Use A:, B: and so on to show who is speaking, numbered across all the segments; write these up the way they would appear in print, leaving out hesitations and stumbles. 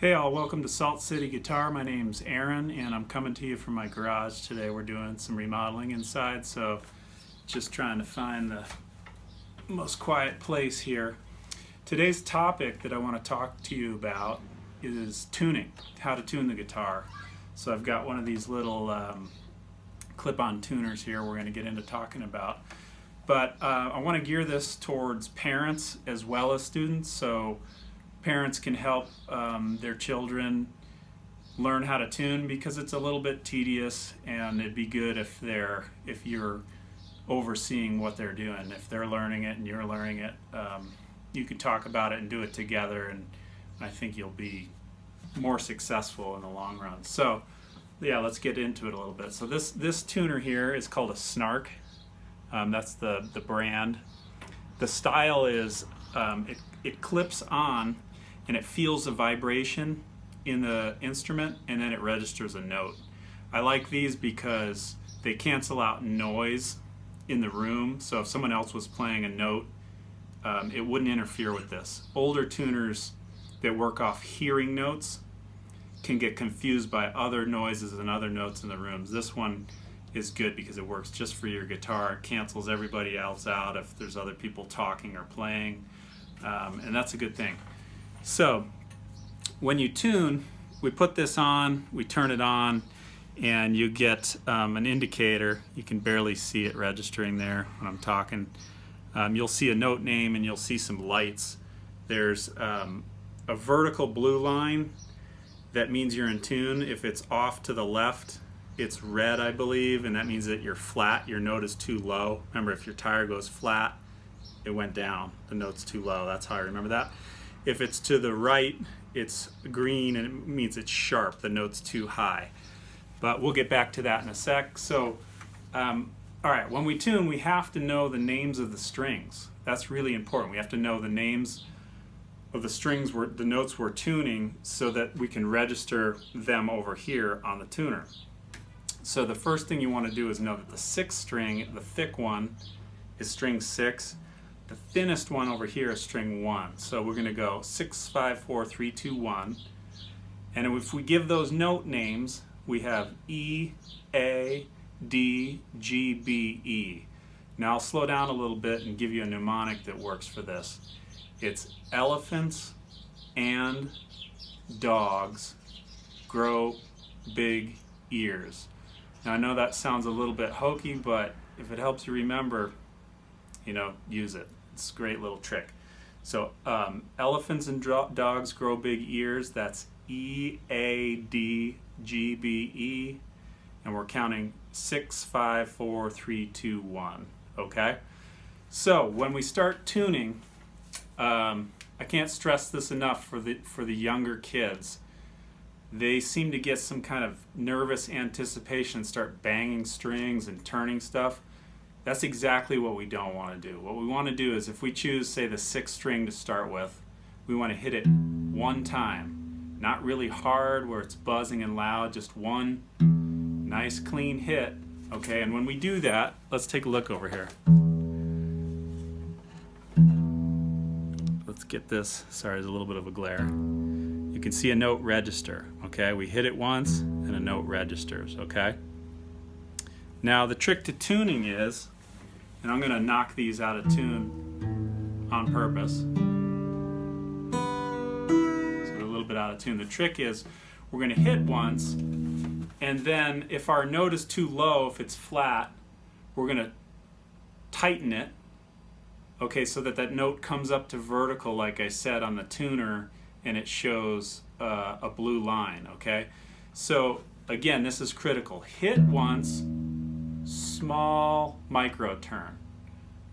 A: Hey all, welcome to Salt City Guitar. My name's Aaron and I'm coming to you from my garage today. We're doing some remodeling inside, so just trying to find the most quiet place here. Today's topic that I want to talk to you about is tuning, how to tune the guitar. So I've got one of these little clip-on tuners here we're going to get into talking about. But I want to gear this towards parents as well as students, so parents can help their children learn how to tune, because it's a little bit tedious, and it'd be good if you're overseeing what they're doing. If they're learning it and you're learning it, you could talk about it and do it together, and I think you'll be more successful in the long run. So yeah, let's get into it a little bit. So this tuner here is called a Snark. That's the brand. The style is it clips on and it feels a vibration in the instrument, and then it registers a note. I like these because they cancel out noise in the room, so if someone else was playing a note, it wouldn't interfere with this. Older tuners that work off hearing notes can get confused by other noises and other notes in the rooms. This one is good because it works just for your guitar. It cancels everybody else out if there's other people talking or playing, and that's a good thing. So when you tune, we put this on, we turn it on, and you get an indicator. You can barely see it registering there when I'm talking. You'll see a note name and you'll see some lights. There's a vertical blue line. That means you're in tune. If it's off to the left, it's red, I believe, and that means that you're flat. Your note is too low. Remember, if your tire goes flat, it went down. The note's too low. That's how I remember that. If it's to the right, it's green, and it means it's sharp. The note's too high. But we'll get back to that in a sec. So, all right, when we tune, we have to know the names of the strings. That's really important. We have to know the names of the strings, the notes we're tuning, so that we can register them over here on the tuner. So the first thing you want to do is know that the sixth string, the thick one, is string 6. The thinnest one over here is string 1. So we're going to go 6, 5, 4, 3, 2, 1. And if we give those note names, we have E, A, D, G, B, E. Now I'll slow down a little bit and give you a mnemonic that works for this. It's elephants and dogs grow big ears. Now I know that sounds a little bit hokey, but if it helps you remember, use it. It's a great little trick. So elephants and dogs grow big ears. That's E, A, D, G, B, E. And we're counting 6, 5, 4, 3, 2, 1. Okay? So when we start tuning, I can't stress this enough for the younger kids. They seem to get some kind of nervous anticipation, start banging strings and turning stuff. That's exactly what we don't want to do. What we want to do is, if we choose, say, the 6th string to start with, we want to hit it one time. Not really hard where it's buzzing and loud, just one nice clean hit. Okay, and when we do that, let's take a look over here. Let's get this. Sorry, there's a little bit of a glare. You can see a note register. Okay, we hit it once and a note registers. Okay. Now the trick to tuning is, and I'm going to knock these out of tune on purpose. So they're a little bit out of tune. The trick is, we're going to hit once, and then if our note is too low, if it's flat, we're going to tighten it. Okay, so that note comes up to vertical, like I said, on the tuner, and it shows a blue line. Okay, so again, this is critical. Hit once, small micro turn.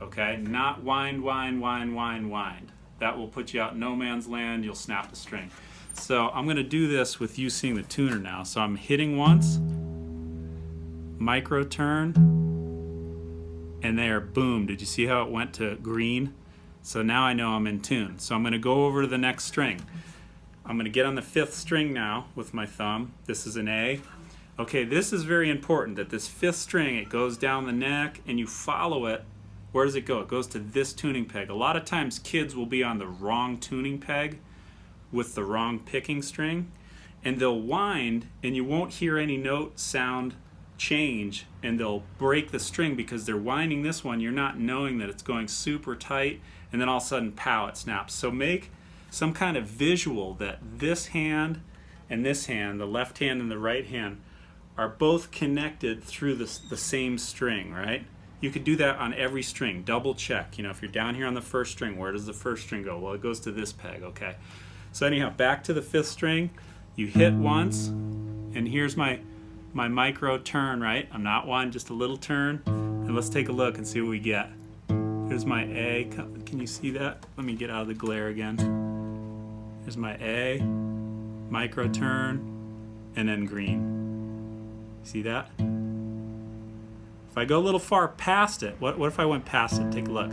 A: Okay, not wind, wind, wind, wind, wind. That will put you out in no man's land. You'll snap the string. So I'm going to do this with you seeing the tuner now. So I'm hitting once, micro turn, and there, boom. Did you see how it went to green? So now I know I'm in tune. So I'm going to go over to the next string. I'm going to get on the 5th string now with my thumb. This is an A. Okay, this is very important, that this 5th string, it goes down the neck and you follow it. Where does it go? It goes to this tuning peg. A lot of times kids will be on the wrong tuning peg. with the wrong picking string, and they'll wind and you won't hear any note sound change, and they'll break the string because they're winding this one. You're not knowing that it's going super tight, and then all of a sudden, pow, it snaps. So make some kind of visual that this hand and this hand, the left hand and the right hand, are both connected through the same string, right? You could do that on every string. Double check. If you're down here on the first string, where does the first string go? Well, it goes to this peg, okay? So anyhow, back to the fifth string. You hit once, and here's my micro turn, right? I'm not one, just a little turn. And let's take a look and see what we get. Here's my A. Can you see that? Let me get out of the glare again. Here's my A, micro turn, and then green. See that? If I go a little far past it, what if I went past it? Take a look.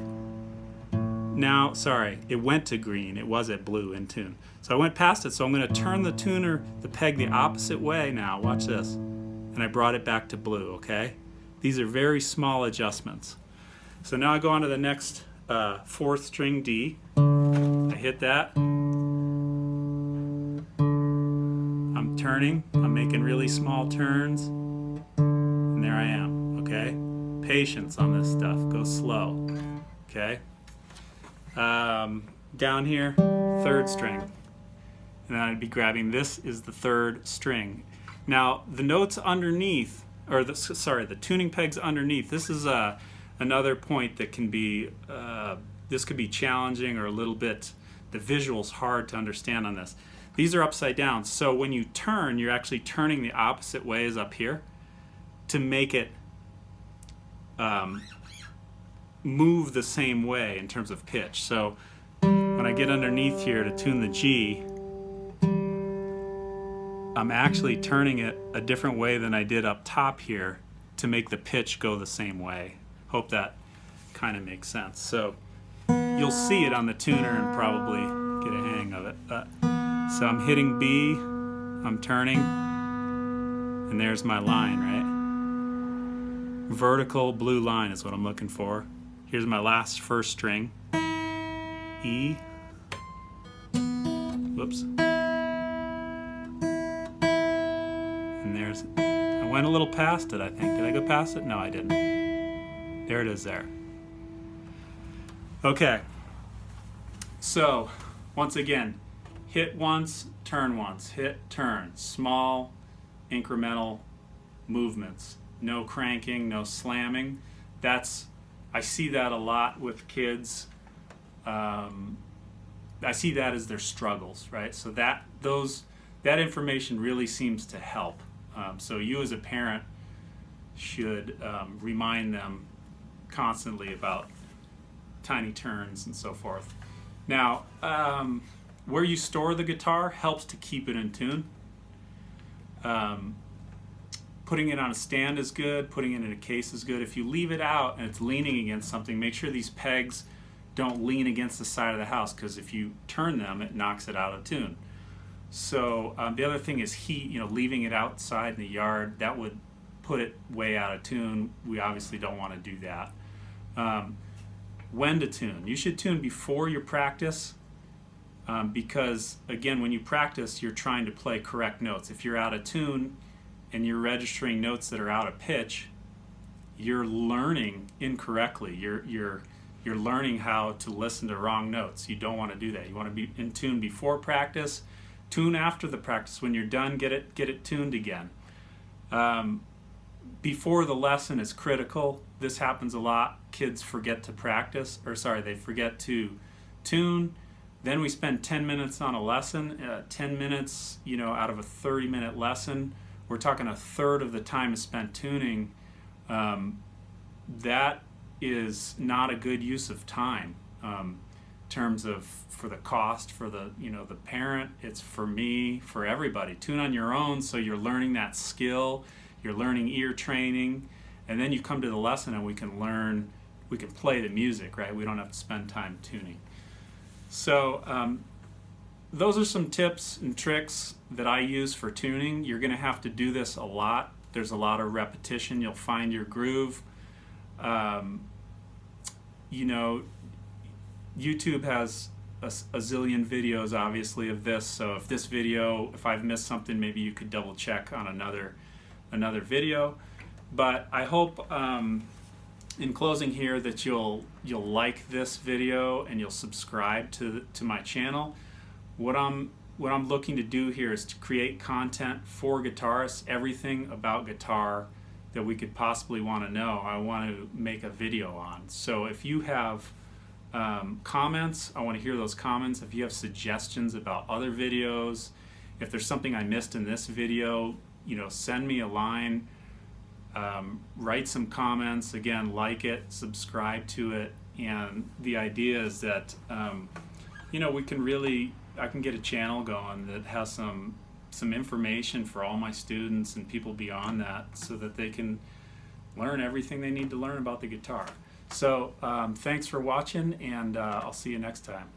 A: Now, sorry, it went to green. It was at blue in tune. So I went past it, so I'm going to turn the tuner, the peg, the opposite way now. Watch this. And I brought it back to blue, okay? These are very small adjustments. So now I go on to the next fourth string D. I hit that. I'm turning. I'm making really small turns. And there I am, okay? Patience on this stuff. Go slow, okay? Down here, third string. And then I'd be grabbing, this is the third string. Now, the notes underneath, or the tuning pegs underneath, this is another point that can be, this could be challenging or a little bit, the visual's hard to understand on this. These are upside down, so when you turn, you're actually turning the opposite way as up here to make it move the same way in terms of pitch. So when I get underneath here to tune the G, I'm actually turning it a different way than I did up top here to make the pitch go the same way. Hope that kind of makes sense. So you'll see it on the tuner and probably get a hang of it. So I'm hitting B, I'm turning, and there's my line, right? Vertical blue line is what I'm looking for. Here's my last first string. E. Whoops. And there's, I went a little past it, I think. Did I go past it? No, I didn't. There it is there. Okay. So, once again, hit once, turn once. Hit, turn. Small, incremental movements. No cranking, no slamming. I see that a lot with kids. I see that as their struggles, right? So that information really seems to help. So you as a parent should remind them constantly about tiny turns and so forth. Now, where you store the guitar helps to keep it in tune. Putting it on a stand is good, putting it in a case is good. If you leave it out and it's leaning against something, make sure these pegs don't lean against the side of the house, because if you turn them, it knocks it out of tune. So the other thing is heat, leaving it outside in the yard, that would put it way out of tune. We obviously don't want to do that. When to tune? You should tune before your practice, because again, when you practice, you're trying to play correct notes. If you're out of tune and you're registering notes that are out of pitch, you're learning incorrectly. You're learning how to listen to wrong notes. You don't want to do that. You want to be in tune before practice, tune after the practice. When you're done, get it tuned again. Before the lesson is critical. This happens a lot. Kids forget to practice, they forget to tune. Then we spend 10 minutes on a lesson. 10 minutes, out of a 30-minute lesson, we're talking a third of the time is spent tuning. That is not a good use of time. In terms of for the cost, for the the parent, it's for me, for everybody. Tune on your own, so you're learning that skill, you're learning ear training, and then you come to the lesson and we can play the music, right? We don't have to spend time tuning. So those are some tips and tricks that I use for tuning. You're going to have to do this a lot. There's a lot of repetition. You'll find your groove. YouTube has a zillion videos obviously of this, so if I've missed something, maybe you could double check on another video. But I hope in closing here that you'll like this video and you'll subscribe to my channel. What I'm looking to do here is to create content for guitarists, everything about guitar that we could possibly want to know. I want to make a video on. So if you have comments, I want to hear those comments. If you have suggestions about other videos, if there's something I missed in this video, send me a line, write some comments. Again, like it, subscribe to it, and the idea is that I can get a channel going that has some information for all my students and people beyond that, so that they can learn everything they need to learn about the guitar. So thanks for watching, and I'll see you next time.